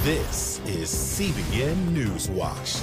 This is CBN NewsWatch.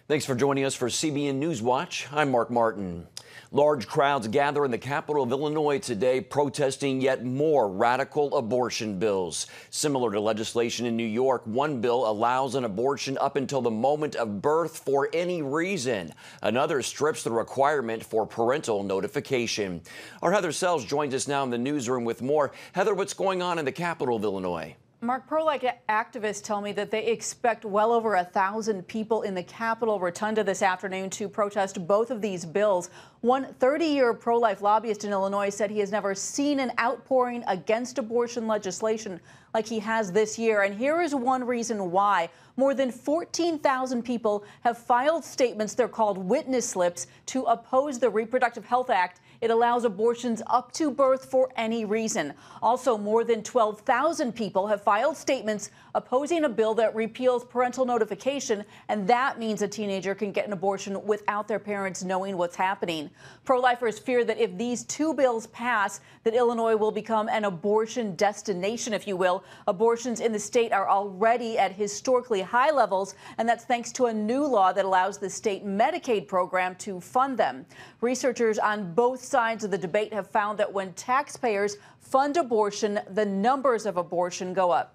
Thanks for joining us for CBN NewsWatch. I'm Mark Martin. Large crowds gather in the capital of Illinois today protesting yet more radical abortion bills. Similar to legislation in New York, one bill allows an abortion up until the moment of birth for any reason. Another strips the requirement for parental notification. Our Heather Sells joins us now in the newsroom with more. Heather, what's going on in the capital of Illinois? Mark, pro-life activists tell me that they expect well over 1,000 people in the Capitol Rotunda this afternoon to protest both of these bills. One 30-year pro-life lobbyist in Illinois said he has never seen an outpouring against abortion legislation like he has this year. And here is one reason why. More than 14,000 people have filed statements, they're called witness slips, to oppose the Reproductive Health Act. It allows abortions up to birth for any reason. Also, more than 12,000 people have filed statements opposing a bill that repeals parental notification, and that means a teenager can get an abortion without their parents knowing what's happening. Pro-lifers fear that if these two bills pass, that Illinois will become an abortion destination, if you will. Abortions in the state are already at historically high levels, and that's thanks to a new law that allows the state Medicaid program to fund them. Researchers on both sides of the debate have found that when taxpayers fund abortion, the numbers of abortion go up.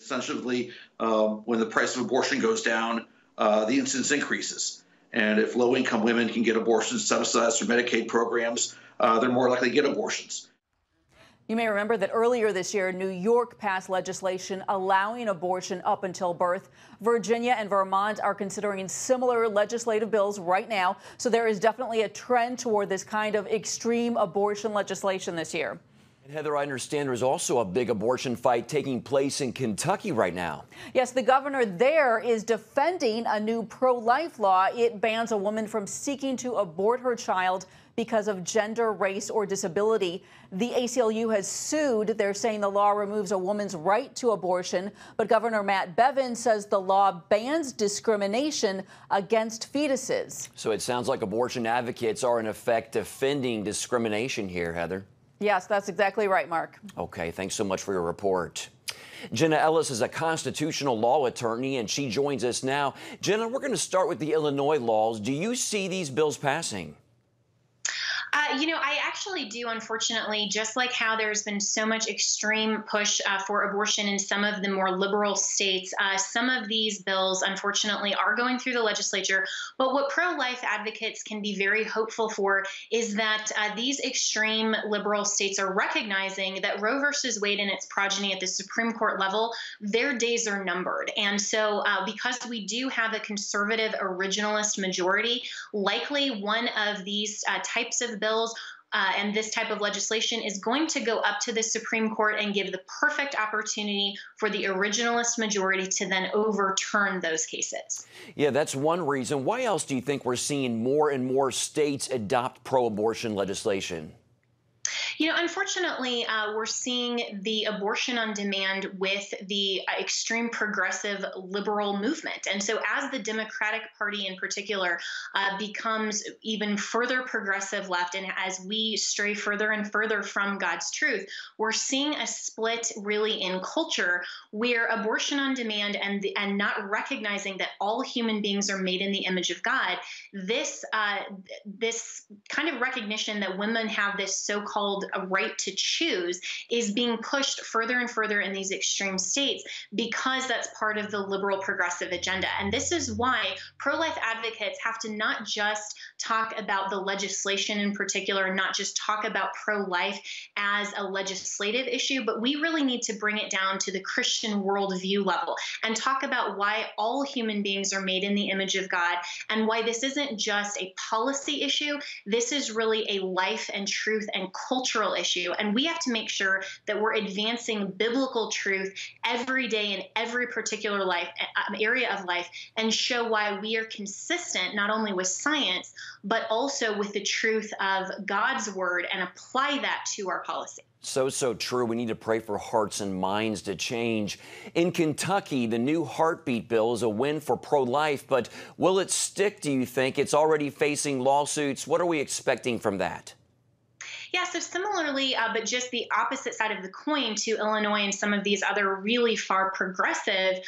Essentially, when the price of abortion goes down, the incidence increases. And if low-income women can get abortions subsidized through Medicaid programs, they're more likely to get abortions. You may remember that earlier this year, New York passed legislation allowing abortion up until birth. Virginia and Vermont are considering similar legislative bills right now. So there is definitely a trend toward this kind of extreme abortion legislation this year. And Heather, I understand there's also a big abortion fight taking place in Kentucky right now. Yes, the governor there is defending a new pro-life law. It bans a woman from seeking to abort her child because of gender, race, or disability. The ACLU has sued. They're saying the law removes a woman's right to abortion. But Governor Matt Bevin says the law bans discrimination against fetuses. So it sounds like abortion advocates are in effect defending discrimination here, Heather. Yes, that's exactly right, Mark. Okay, thanks so much for your report. Jenna Ellis is a constitutional law attorney, and she joins us now. Jenna, we're going to start with the Illinois laws. Do you see these bills passing? I actually do, unfortunately, just like how there's been so much extreme push for abortion in some of the more liberal states. Some of these bills, unfortunately, are going through the legislature. But what pro-life advocates can be very hopeful for is that these extreme liberal states are recognizing that Roe versus Wade and its progeny at the Supreme Court level, their days are numbered. And so because we do have a conservative originalist majority, likely one of these types of bills and this type of legislation is going to go up to the Supreme Court and give the perfect opportunity for the originalist majority to then overturn those cases. Yeah, that's one reason. Why else do you think we're seeing more and more states adopt pro-abortion legislation? Unfortunately, we're seeing the abortion on demand with the extreme progressive liberal movement. And so as the Democratic Party in particular becomes even further progressive left, and as we stray further and further from God's truth, we're seeing a split really in culture where abortion on demand and not recognizing that all human beings are made in the image of God, this kind of recognition that women have this so-called a right to choose is being pushed further and further in these extreme states because that's part of the liberal progressive agenda. And this is why pro-life advocates have to not just talk about the legislation in particular, not just talk about pro-life as a legislative issue, but we really need to bring it down to the Christian worldview level and talk about why all human beings are made in the image of God and why this isn't just a policy issue. This is really a life and truth and cultural issue. And we have to make sure that we're advancing biblical truth every day in every particular area of life and show why we are consistent not only with science, but also with the truth of God's word and apply that to our policy. So true. We need to pray for hearts and minds to change. In Kentucky, the new heartbeat bill is a win for pro-life, but will it stick, do you think? It's already facing lawsuits. What are we expecting from that? Yeah, so similarly, but just the opposite side of the coin to Illinois and some of these other really far progressive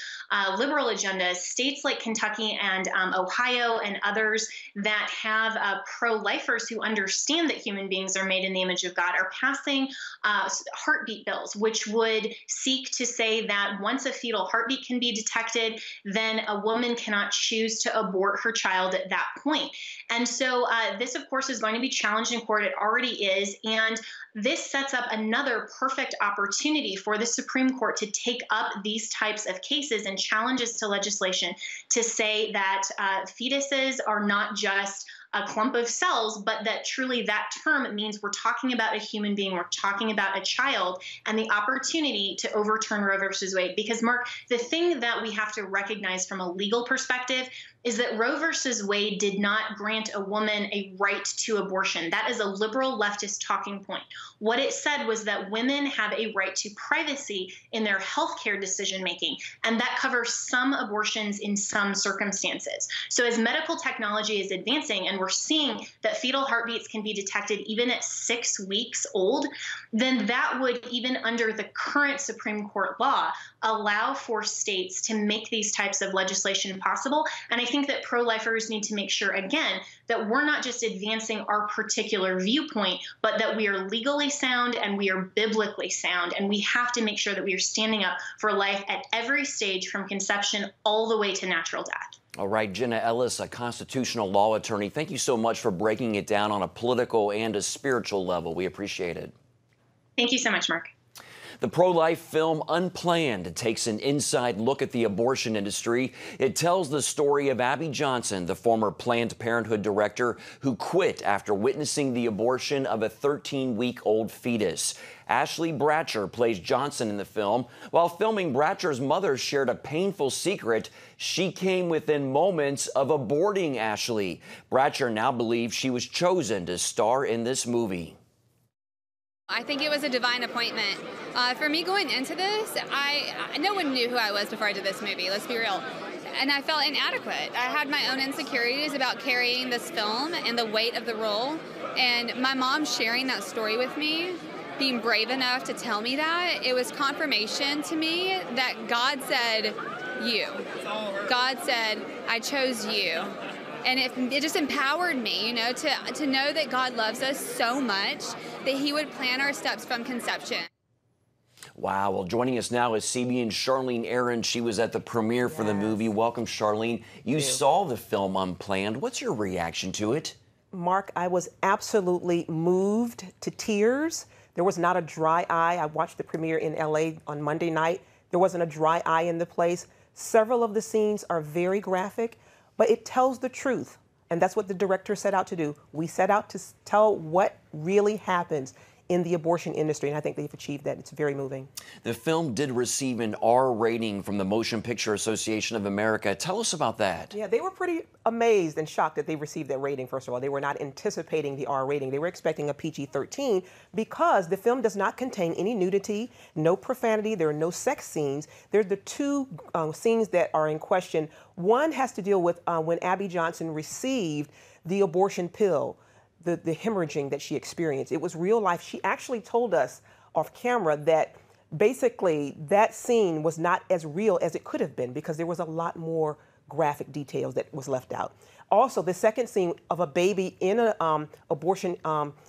liberal agendas, states like Kentucky and Ohio and others that have pro-lifers who understand that human beings are made in the image of God are passing heartbeat bills, which would seek to say that once a fetal heartbeat can be detected, then a woman cannot choose to abort her child at that point. And so this, of course, is going to be challenged in court. It already is. And this sets up another perfect opportunity for the Supreme Court to take up these types of cases and challenges to legislation to say that fetuses are not just a clump of cells, but that truly that term means we're talking about a human being, we're talking about a child, and the opportunity to overturn Roe versus Wade. Because, Mark, the thing that we have to recognize from a legal perspective is that Roe versus Wade did not grant a woman a right to abortion. That is a liberal leftist talking point. What it said was that women have a right to privacy in their healthcare decision making, and that covers some abortions in some circumstances. So as medical technology is advancing and we're seeing that fetal heartbeats can be detected even at 6 weeks old, then that would, even under the current Supreme Court law, allow for states to make these types of legislation possible. And I think that pro-lifers need to make sure, again, that we're not just advancing our particular viewpoint, but that we are legally sound and we are biblically sound. And we have to make sure that we are standing up for life at every stage, from conception all the way to natural death. All right, Jenna Ellis, a constitutional law attorney, thank you so much for breaking it down on a political and a spiritual level. We appreciate it. Thank you so much, Mark. The pro-life film Unplanned takes an inside look at the abortion industry. It tells the story of Abby Johnson, the former Planned Parenthood director who quit after witnessing the abortion of a 13-week-old fetus. Ashlee Bratcher plays Johnson in the film. While filming, Bratcher's mother shared a painful secret. She came within moments of aborting Ashlee. Bratcher now believes she was chosen to star in this movie. I think it was a divine appointment. For me going into this, no one knew who I was before I did this movie, let's be real. And I felt inadequate. I had my own insecurities about carrying this film and the weight of the role. And my mom sharing that story with me, being brave enough to tell me that, it was confirmation to me that God said, you. God said, I chose you. And it just empowered me, to know that God loves us so much that he would plan our steps from conception. Wow. Well, joining us now is CBN's Charlene Aaron. She was at the premiere for the movie. Welcome, Charlene. You saw the film Unplanned. What's your reaction to it? Mark, I was absolutely moved to tears. There was not a dry eye. I watched the premiere in LA on Monday night. There wasn't a dry eye in the place. Several of the scenes are very graphic, but it tells the truth. And that's what the director set out to do. We set out to tell what really happens in the abortion industry, and I think they've achieved that. It's very moving. The film did receive an R rating from the Motion Picture Association of America. Tell us about that. Yeah, they were pretty amazed and shocked that they received that rating, first of all. They were not anticipating the R rating. They were expecting a PG-13 because the film does not contain any nudity, no profanity, there are no sex scenes. There are the two scenes that are in question. One has to deal with when Abby Johnson received the abortion pill. The hemorrhaging that she experienced. It was real life. She actually told us off camera that basically that scene was not as real as it could have been because there was a lot more graphic details that was left out. Also, the second scene of a baby in an abortion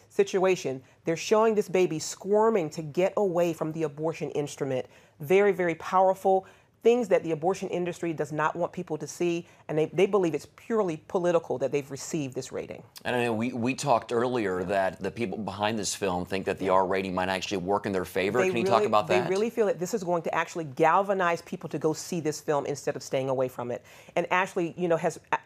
situation, they're showing this baby squirming to get away from the abortion instrument. Very, very powerful. Things that the abortion industry does not want people to see, and they believe it's purely political that they've received this rating. And I know we talked earlier that the people behind this film think that the R rating might actually work in their favor. Can you talk about that? They really feel that this is going to actually galvanize people to go see this film instead of staying away from it. And Ashlee,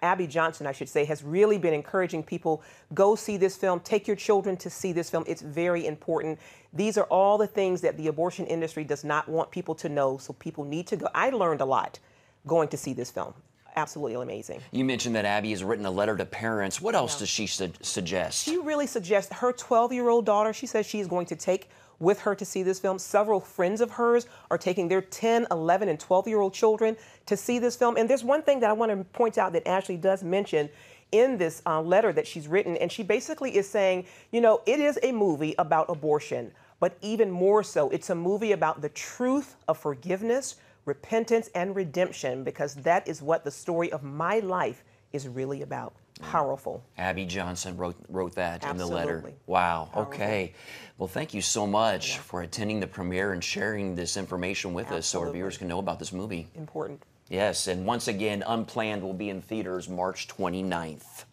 Abby Johnson, I should say, has really been encouraging people, go see this film, take your children to see this film. It's very important. These are all the things that the abortion industry does not want people to know, so people need to go. I learned a lot going to see this film. Absolutely amazing. You mentioned that Abby has written a letter to parents. What else does she suggest? She really suggests her 12-year-old daughter, she says she is going to take with her to see this film. Several friends of hers are taking their 10, 11, and 12-year-old children to see this film. And there's one thing that I want to point out that Ashlee does mention in this letter that she's written, and she basically is saying, you know, it is a movie about abortion, but even more so, it's a movie about the truth of forgiveness, repentance, and redemption, because that is what the story of my life is really about. Powerful. Abby Johnson wrote that in the Absolutely. letter. Wow. Powerful. Okay. Well, thank you so much for attending the premiere and sharing this information with us so our viewers can know about this movie. Important. Yes, and once again, Unplanned will be in theaters March 29th.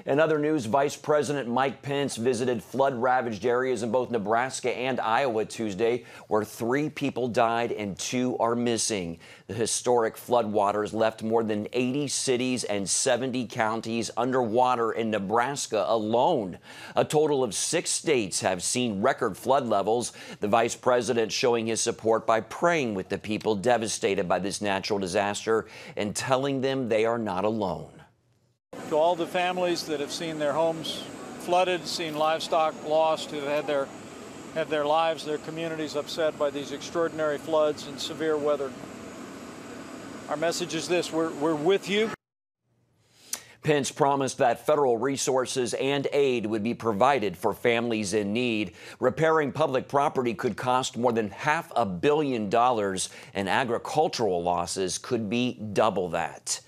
In other news, Vice President Mike Pence visited flood-ravaged areas in both Nebraska and Iowa Tuesday, where 3 people died and 2 are missing. The historic floodwaters left more than 80 cities and 70 counties underwater in Nebraska alone. A total of 6 states have seen record flood levels. The Vice President showing his support by praying with the people devastated by this natural disaster and telling them they are not alone. To all the families that have seen their homes flooded, seen livestock lost, who have had their lives, their communities upset by these extraordinary floods and severe weather, our message is this: we're with you. Pence promised that federal resources and aid would be provided for families in need. Repairing public property could cost more than $500 million, and agricultural losses could be double that.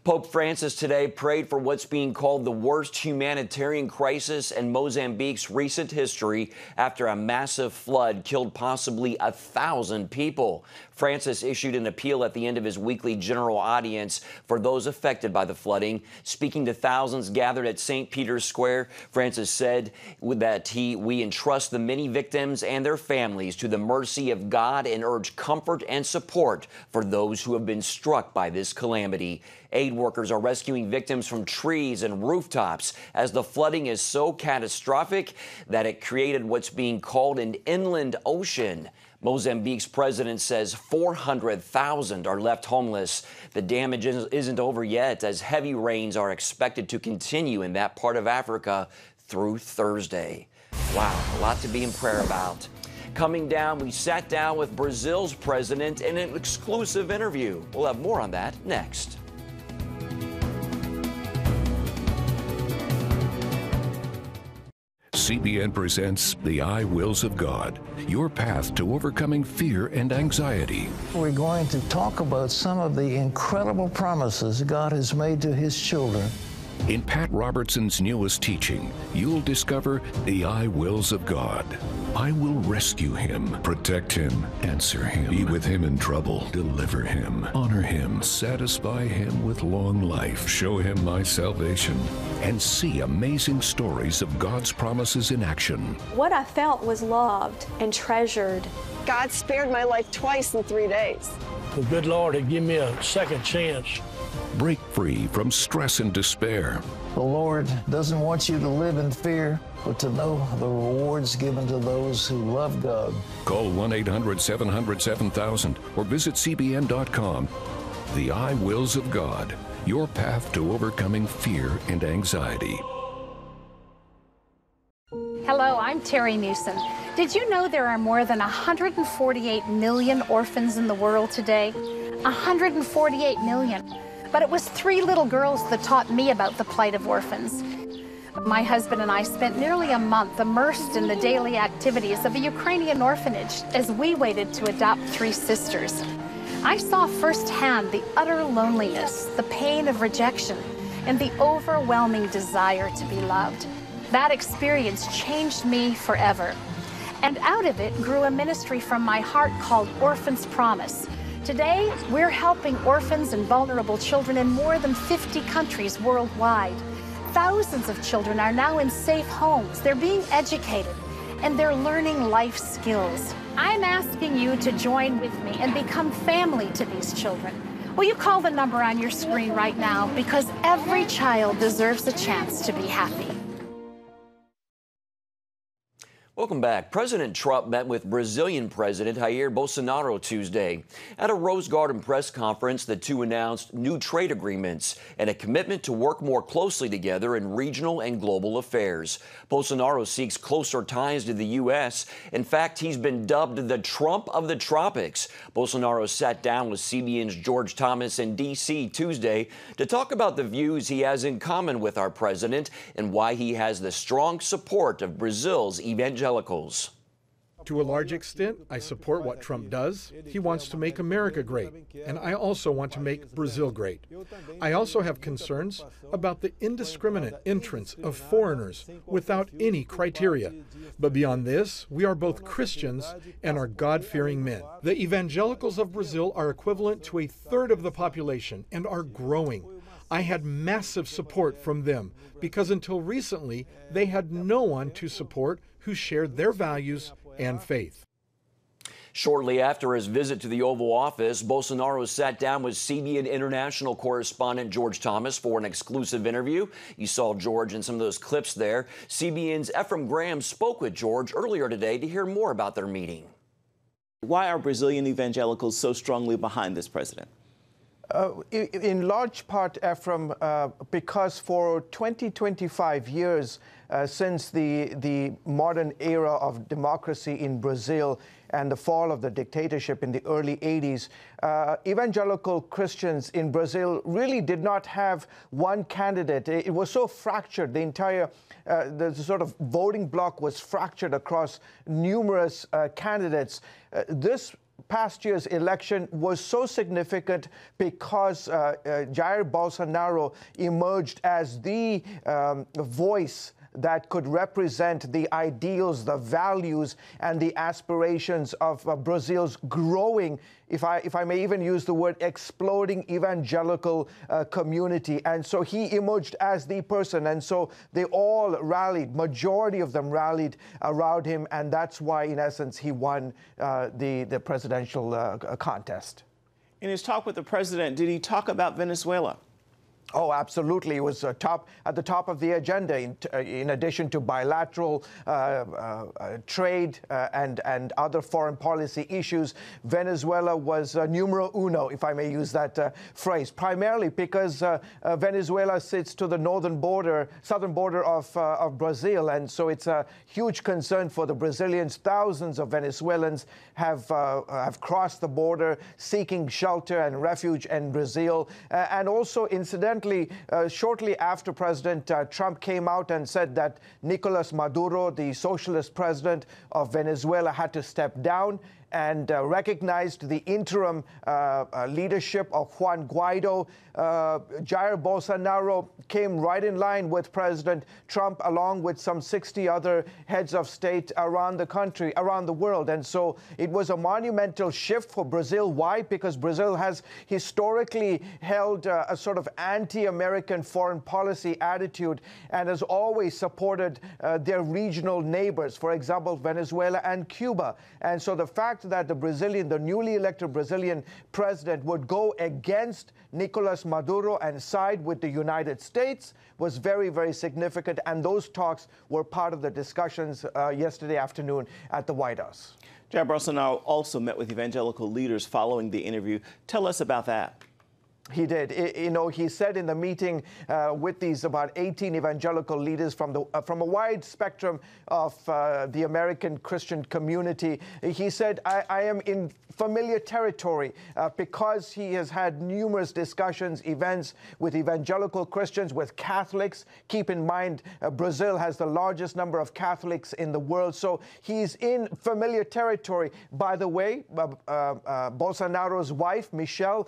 Pope Francis today prayed for what's being called the worst humanitarian crisis in Mozambique's recent history after a massive flood killed possibly 1,000 people. Francis issued an appeal at the end of his weekly general audience for those affected by the flooding. Speaking to thousands gathered at St. Peter's Square, Francis said that we entrust the many victims and their families to the mercy of God and urge comfort and support for those who have been struck by this calamity. Aid workers are rescuing victims from trees and rooftops as the flooding is so catastrophic that it created what's being called an inland ocean. Mozambique's president says 400,000 are left homeless. The damage isn't over yet, as heavy rains are expected to continue in that part of Africa through Thursday. Wow, a lot to be in prayer about. Coming down, we sat down with Brazil's president in an exclusive interview. We'll have more on that next. CBN presents The I Wills of God, your path to overcoming fear and anxiety. We're going to talk about some of the incredible promises God has made to His children. In Pat Robertson's newest teaching, you'll discover the I Wills of God. I will rescue him, protect him, answer him, be with him in trouble, deliver him, honor him, satisfy him with long life, show him my salvation, and see amazing stories of God's promises in action. What I felt was loved and treasured. God spared my life twice in 3 days. The good Lord had given me a second chance. Break free from stress and despair. The Lord doesn't want you to live in fear, but to know the rewards given to those who love God. Call 1-800-700-7000 or visit CBN.com. The I Wills of God, your path to overcoming fear and anxiety. Hello, I'm Terry Newsom. Did you know there are more than 148 million orphans in the world today? 148 million. But it was 3 little girls that taught me about the plight of orphans. My husband and I spent nearly a month immersed in the daily activities of a Ukrainian orphanage as we waited to adopt 3 sisters. I saw firsthand the utter loneliness, the pain of rejection, and the overwhelming desire to be loved. That experience changed me forever. And out of it grew a ministry from my heart called Orphans Promise. Today, we're helping orphans and vulnerable children in more than 50 countries worldwide. Thousands of children are now in safe homes. They're being educated, and they're learning life skills. I'm asking you to join with me and become family to these children. Will you call the number on your screen right now? Because every child deserves a chance to be happy. Welcome back. President Trump met with Brazilian President Jair Bolsonaro Tuesday. At a Rose Garden press conference, the two announced new trade agreements and a commitment to work more closely together in regional and global affairs. Bolsonaro seeks closer ties to the U.S. In fact, he's been dubbed the Trump of the tropics. Bolsonaro sat down with CBN's George Thomas in D.C. Tuesday to talk about the views he has in common with our president and why he has the strong support of Brazil's evangelicals. To a large extent, I support what Trump does. He wants to make America great, and I also want to make Brazil great. I also have concerns about the indiscriminate entrance of foreigners without any criteria. But beyond this, we are both Christians and are God-fearing men. The evangelicals of Brazil are equivalent to a third of the population and are growing. I had massive support from them because until recently, they had no one to support who shared their values and faith. Shortly after his visit to the Oval Office, Bolsonaro sat down with CBN international correspondent George Thomas for an exclusive interview. You saw George in some of those clips there. CBN's Ephraim Graham spoke with George earlier today to hear more about their meeting. Why are Brazilian evangelicals so strongly behind this president? In large part, Ephraim, because for 25 years since the modern era of democracy in Brazil and the fall of the dictatorship in the early 80s, evangelical Christians in Brazil really did not have one candidate. It was so fractured. The entire the sort of voting bloc was fractured across numerous candidates. This past year's election was so significant because Jair Bolsonaro emerged as the voice that could represent the ideals, the values, and the aspirations of Brazil's growing, if I may even use the word, exploding evangelical community. And so he emerged as the person. And so they all rallied, majority of them rallied around him. And that's why, in essence, he won the presidential contest. In his talk with the president, did he talk about Venezuela? Oh, absolutely. It was at the top of the agenda, in addition to bilateral trade and other foreign policy issues. Venezuela was numero uno, if I may use that phrase, primarily because Venezuela sits to the southern border of Brazil. And so it's a huge concern for the Brazilians. Thousands of Venezuelans have crossed the border seeking shelter and refuge in Brazil. And also, incidentally, shortly after President Trump came out and said that Nicolas Maduro, the socialist president of Venezuela, had to step down and recognized the interim leadership of Juan Guaido, Jair Bolsonaro came right in line with President Trump, along with some 60 other heads of state around the country, around the world. And so it was a monumental shift for Brazil. Why? Because Brazil has historically held a sort of anti-American foreign policy attitude and has always supported their regional neighbors, for example, Venezuela and Cuba. And so the fact that the newly elected Brazilian president would go against Nicolas Maduro and side with the United States was very, very significant. And those talks were part of the discussions yesterday afternoon at the White House. Jair Bolsonaro also met with evangelical leaders following the interview. Tell us about that. He did. He said in the meeting with these about 18 evangelical leaders from a wide spectrum of the American Christian community, he said, I am in familiar territory because he has had numerous discussions, events with evangelical Christians, with Catholics. Keep in mind, Brazil has the largest number of Catholics in the world. So he's in familiar territory. By the way, Bolsonaro's wife, Michelle,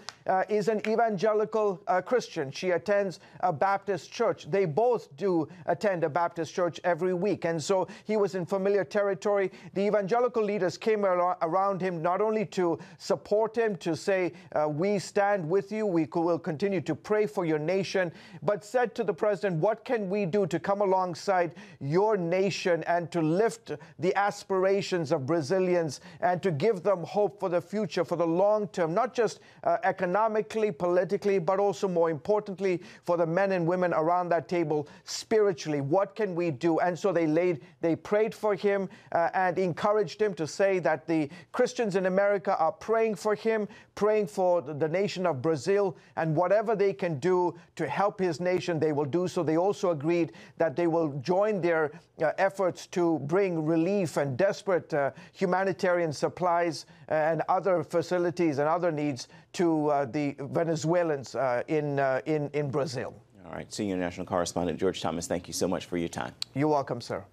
is an evangelical Christian. She attends a Baptist church. They both do attend a Baptist church every week. And so he was in familiar territory. The evangelical leaders came around him not only to support him, to say, we stand with you, we will continue to pray for your nation, but said to the president, what can we do to come alongside your nation and to lift the aspirations of Brazilians and to give them hope for the future, for the long term, not just economically, politically, politically, but also more importantly for the men and women around that table spiritually. What can we do? And so they prayed for him and encouraged him to say that the Christians in America are praying for him, praying for the nation of Brazil, and whatever they can do to help his nation, they will do so. They also agreed that they will join their efforts to bring relief and desperate humanitarian supplies and other facilities and other needs to the Venezuelans in Brazil. All right, Senior National Correspondent George Thomas, thank you so much for your time. You're welcome, sir.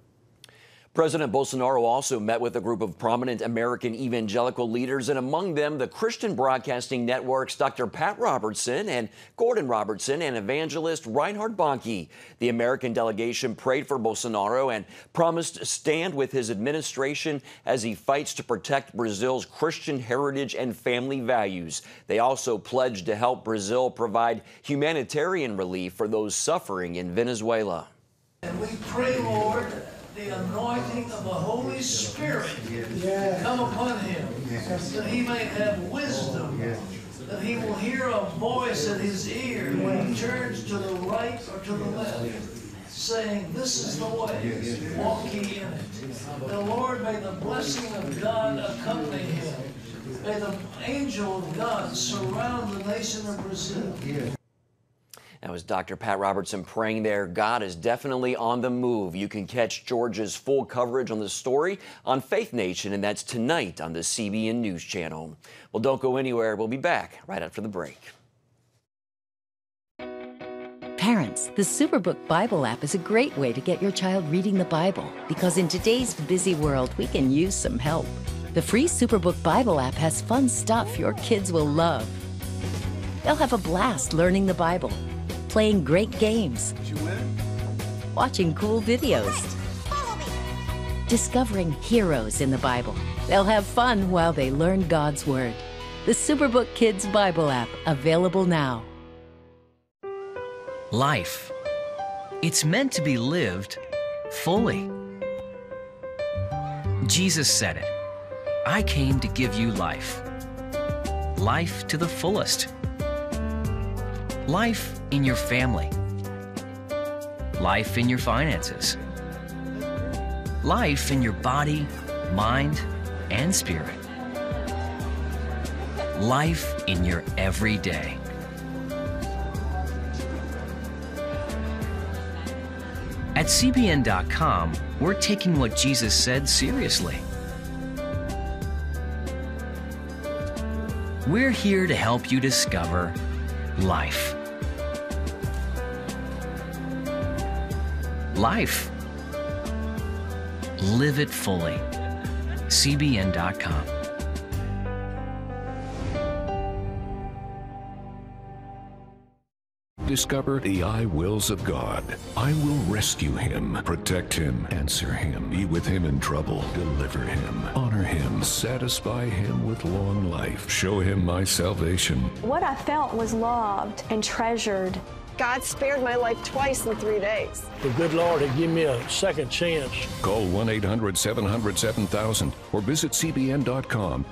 President Bolsonaro also met with a group of prominent American evangelical leaders, and among them the Christian Broadcasting Network's Dr. Pat Robertson and Gordon Robertson and evangelist Reinhard Bonnke. The American delegation prayed for Bolsonaro and promised to stand with his administration as he fights to protect Brazil's Christian heritage and family values. They also pledged to help Brazil provide humanitarian relief for those suffering in Venezuela. And we pray, Lord, the anointing of the Holy Spirit come upon him, that he may have wisdom, that he will hear a voice in his ear when he turns to the right or to the left, saying, "This is the way, walk ye in it." The Lord, may the blessing of God accompany him. May the angel of God surround the nation of Brazil. That was Dr. Pat Robertson praying there. God is definitely on the move. You can catch George's full coverage on the story on Faith Nation, and that's tonight on the CBN News Channel. Well, don't go anywhere. We'll be back right after the break. Parents, the Superbook Bible app is a great way to get your child reading the Bible, because in today's busy world, we can use some help. The free Superbook Bible app has fun stuff your kids will love. They'll have a blast learning the Bible, playing great games, watching cool videos, discovering heroes in the Bible. They'll have fun while they learn God's Word. The Superbook Kids Bible app, available now. Life. It's meant to be lived fully. Jesus said it. I came to give you life. Life to the fullest. Life in your family. Life in your finances. Life in your body, mind, and spirit. Life in your everyday. At CBN.com, we're taking what Jesus said seriously. We're here to help you discover life. Life. Live it fully. CBN.com. Discover the I wills of God. I will rescue him, protect him, answer him, be with him in trouble, deliver him, honor him, satisfy him with long life, show him my salvation. What I felt was loved and treasured. God spared my life twice in 3 days. The good Lord had given me a second chance. Call 1-800-700-7000 or visit CBN.com.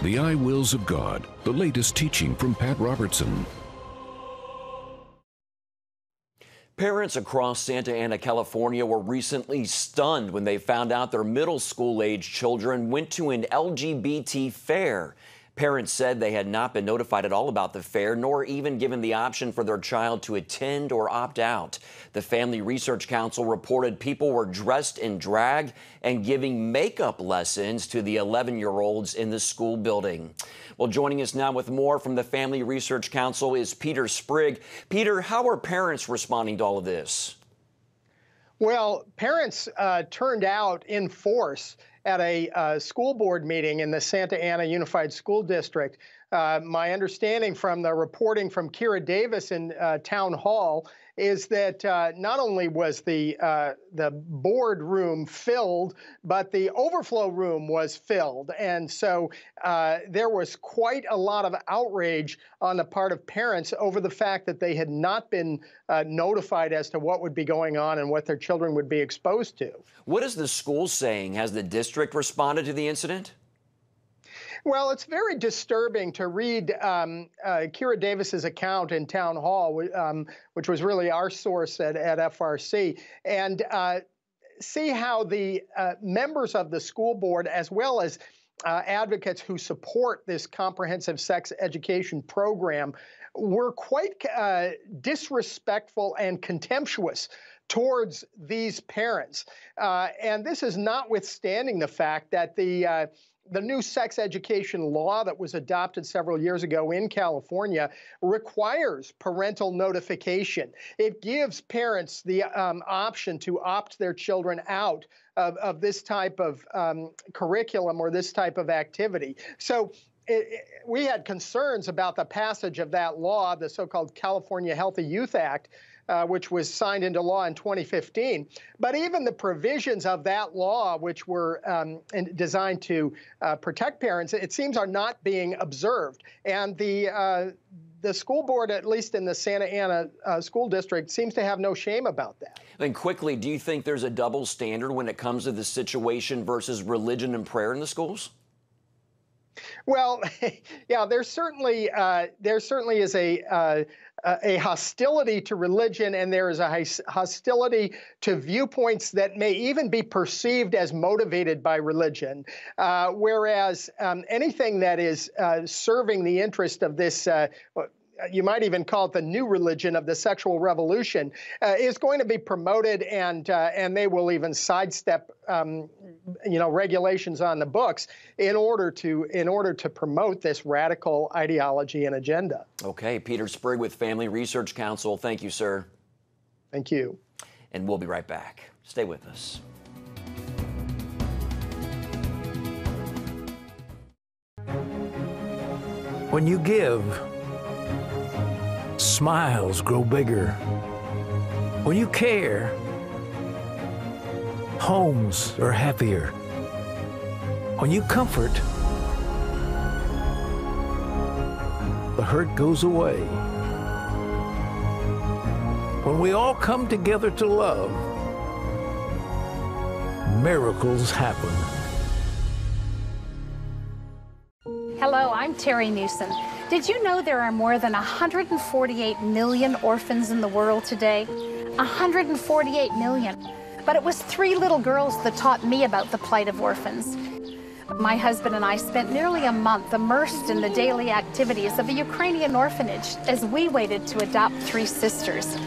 The I wills of God, the latest teaching from Pat Robertson. Parents across Santa Ana, California were recently stunned when they found out their middle school-age children went to an LGBT fair. Parents said they had not been notified at all about the fair, nor even given the option for their child to attend or opt out. The Family Research Council reported people were dressed in drag and giving makeup lessons to the 11-year-olds in the school building. Well, joining us now with more from the Family Research Council is Peter Sprigg. Peter, how are parents responding to all of this? Well, parents turned out in force at a school board meeting in the Santa Ana Unified School District. My understanding from the reporting from Kira Davis in Town Hall is that not only was the board room filled, but the overflow room was filled. And so there was quite a lot of outrage on the part of parents over the fact that they had not been notified as to what would be going on and what their children would be exposed to. What is the school saying? Has the district responded to the incident? Well, it's very disturbing to read Kira Davis's account in Town Hall, which was really our source at FRC, and see how the members of the school board, as well as advocates who support this comprehensive sex education program, were quite disrespectful and contemptuous towards these parents. And this is notwithstanding the fact that the new sex education law that was adopted several years ago in California requires parental notification. It gives parents the option to opt their children out of this type of curriculum or this type of activity. So we had concerns about the passage of that law, the so-called California Healthy Youth Act, which was signed into law in 2015. But even the provisions of that law, which were designed to protect parents, it seems are not being observed. And the school board, at least in the Santa Ana School District, seems to have no shame about that. Then quickly, do you think there's a double standard when it comes to the situation versus religion and prayer in the schools? Well, yeah, there certainly is a hostility to religion, and there is a hostility to viewpoints that may even be perceived as motivated by religion. Whereas anything that is serving the interest of this, you might even call it the new religion of the sexual revolution, is going to be promoted, and they will even sidestep, regulations on the books in order to promote this radical ideology and agenda. Okay, Peter Sprigg with Family Research Council. Thank you, sir. Thank you. And we'll be right back. Stay with us. When you give, smiles grow bigger. When you care, homes are happier. When you comfort, the hurt goes away. When we all come together to love, miracles happen. Hello, I'm Terry Newsom. Did you know there are more than 148 million orphans in the world today? 148 million. But it was 3 little girls that taught me about the plight of orphans. My husband and I spent nearly a month immersed in the daily activities of a Ukrainian orphanage as we waited to adopt 3 sisters.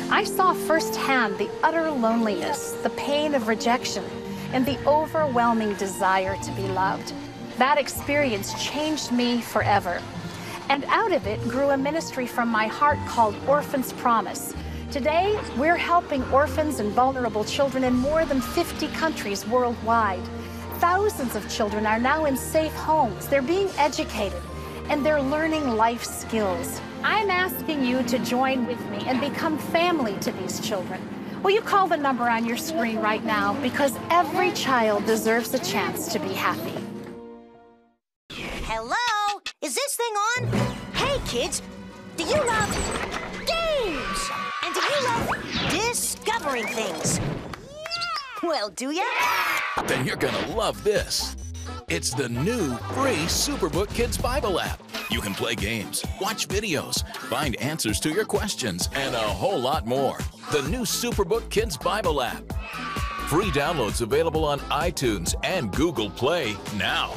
I saw firsthand the utter loneliness, the pain of rejection, and the overwhelming desire to be loved. That experience changed me forever. And out of it grew a ministry from my heart called Orphans Promise. Today, we're helping orphans and vulnerable children in more than 50 countries worldwide. Thousands of children are now in safe homes. They're being educated, and they're learning life skills. I'm asking you to join with me and become family to these children. Will you call the number on your screen right now? Because every child deserves a chance to be happy. Hello? Is this thing on? Hey, kids, do you love games? And do you love discovering things? Well, do ya? Then you're gonna love this. It's the new free Superbook Kids Bible app. You can play games, watch videos, find answers to your questions, and a whole lot more. The new Superbook Kids Bible app. Free downloads available on iTunes and Google Play now.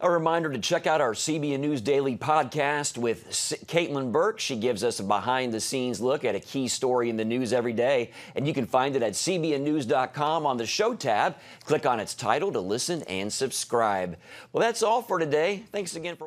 A reminder to check out our CBN News Daily podcast with Caitlin Burke. She gives us a behind-the-scenes look at a key story in the news every day, and you can find it at cbnnews.com on the show tab. Click on its title to listen and subscribe. Well, that's all for today. Thanks again for watching.